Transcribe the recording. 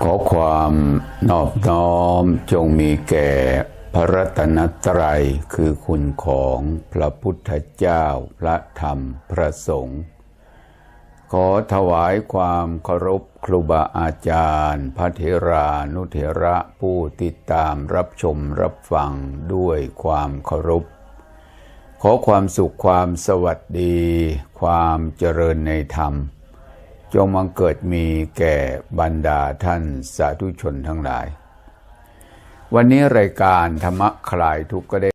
ขอความนอบน้อมจงมีแก่พระรัตนตรัยคือคุณของพระพุทธเจ้าพระธรรมพระสงฆ์ขอถวายความเคารพครูบาอาจารย์พระเถรานุเถระผู้ติดตามรับชมรับฟังด้วยความเคารพขอความสุขความสวัสดีความเจริญในธรรมจงบังเกิดมีแก่บรรดาท่านสาธุชนทั้งหลายวันนี้รายการธรรมะคลายทุกข์ก็ได้